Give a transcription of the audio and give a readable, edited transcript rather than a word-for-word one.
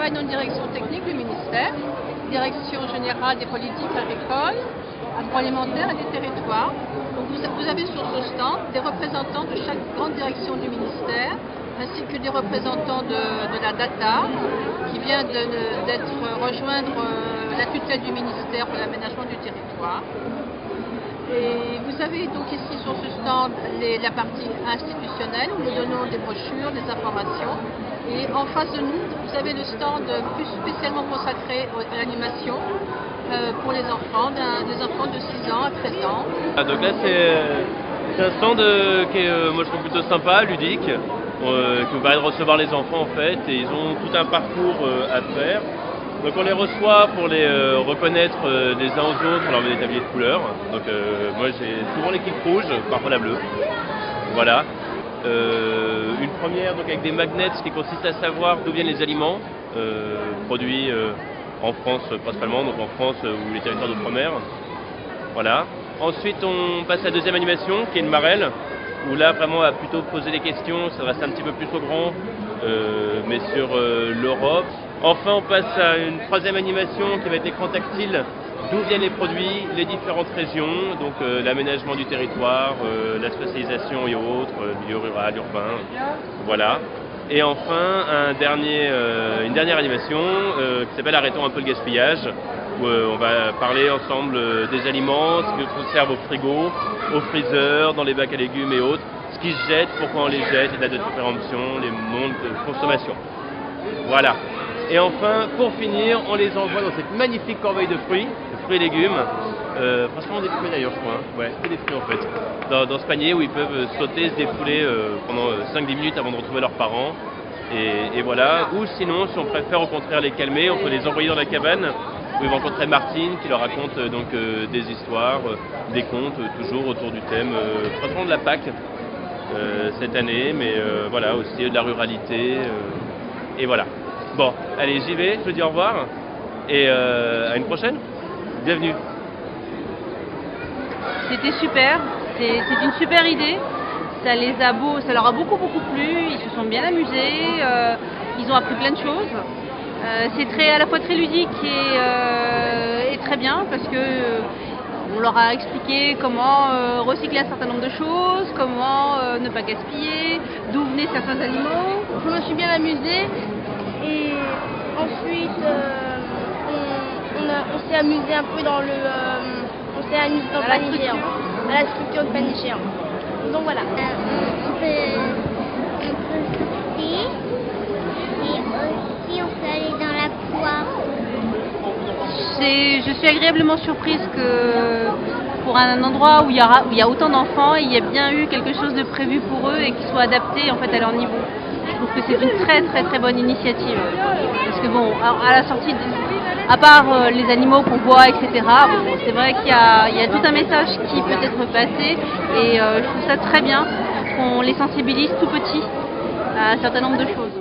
travaille dans une direction technique du ministère, direction générale des politiques agricoles, agroalimentaires et des territoires. Donc vous avez sur ce stand des représentants de chaque grande direction du ministère, ainsi que des représentants de la data, qui vient d'être rejoindre la tutelle du ministère pour l'aménagement du territoire. Et vous avez donc ici sur ce stand la partie institutionnelle où nous donnons des brochures, des informations. Et en face de nous, vous avez le stand plus spécialement consacré à l'animation pour les enfants, des enfants de 6 ans à 13 ans. Donc là c'est un stand qui est moi je trouve plutôt sympa, ludique, qui nous permet de recevoir les enfants en fait, et ils ont tout un parcours à faire. Donc on les reçoit pour les reconnaître les uns aux autres, on leur met des tabliers de couleurs. Donc moi j'ai souvent l'équipe rouge, parfois la bleue. Voilà. Une première donc avec des magnets qui consiste à savoir d'où viennent les aliments produits en France principalement, donc en France ou les territoires d'outre-mer. Voilà. Ensuite on passe à la deuxième animation qui est une marelle, où là vraiment on va plutôt poser des questions, ça reste un petit peu plus au grand, mais sur l'Europe. Enfin on passe à une troisième animation qui va être écran tactile, d'où viennent les produits, les différentes régions, donc l'aménagement du territoire, la spécialisation et autres, milieu rural, urbain, voilà. Et enfin une dernière animation qui s'appelle Arrêtons un peu le gaspillage, où on va parler ensemble des aliments, ce que conserve au frigo, au freezer, dans les bacs à légumes et autres, ce qui se jette, pourquoi on les jette, les dates de péremption, les mondes de consommation. Voilà. Et enfin, pour finir, on les envoie dans cette magnifique corbeille de fruits et légumes, principalement des fruits d'ailleurs je crois, hein. Ouais, que des fruits en fait, dans ce panier où ils peuvent sauter, se défouler pendant 5-10 minutes avant de retrouver leurs parents. Et voilà, ou sinon, si on préfère au contraire les calmer, on peut les envoyer dans la cabane, où ils vont rencontrer Martine qui leur raconte donc des histoires, des contes, toujours autour du thème, principalement de la Pâques cette année, mais voilà, aussi de la ruralité, et voilà. Bon, allez, j'y vais, je vous dis au revoir, et à une prochaine. Bienvenue. C'était super, c'est une super idée, ça leur a beaucoup plu, ils se sont bien amusés, ils ont appris plein de choses. C'est à la fois très ludique et très bien parce que on leur a expliqué comment recycler un certain nombre de choses, comment ne pas gaspiller, d'où venaient certains aliments. Je me suis bien amusée et ensuite on s'est amusé un peu dans le panier géant, à la structure du panier géant. Donc voilà. On peut sauter et aussi on peut aller dans la poire. Je suis agréablement surprise que pour un endroit où il y a autant d'enfants, il y a bien eu quelque chose de prévu pour eux et qui soit adapté en fait à leur niveau. Je trouve que c'est une très bonne initiative. Parce que bon, à la sortie, à part les animaux qu'on voit, etc., bon, c'est vrai qu'il y a tout un message qui peut être passé et je trouve ça très bien qu'on les sensibilise tout petits à un certain nombre de choses.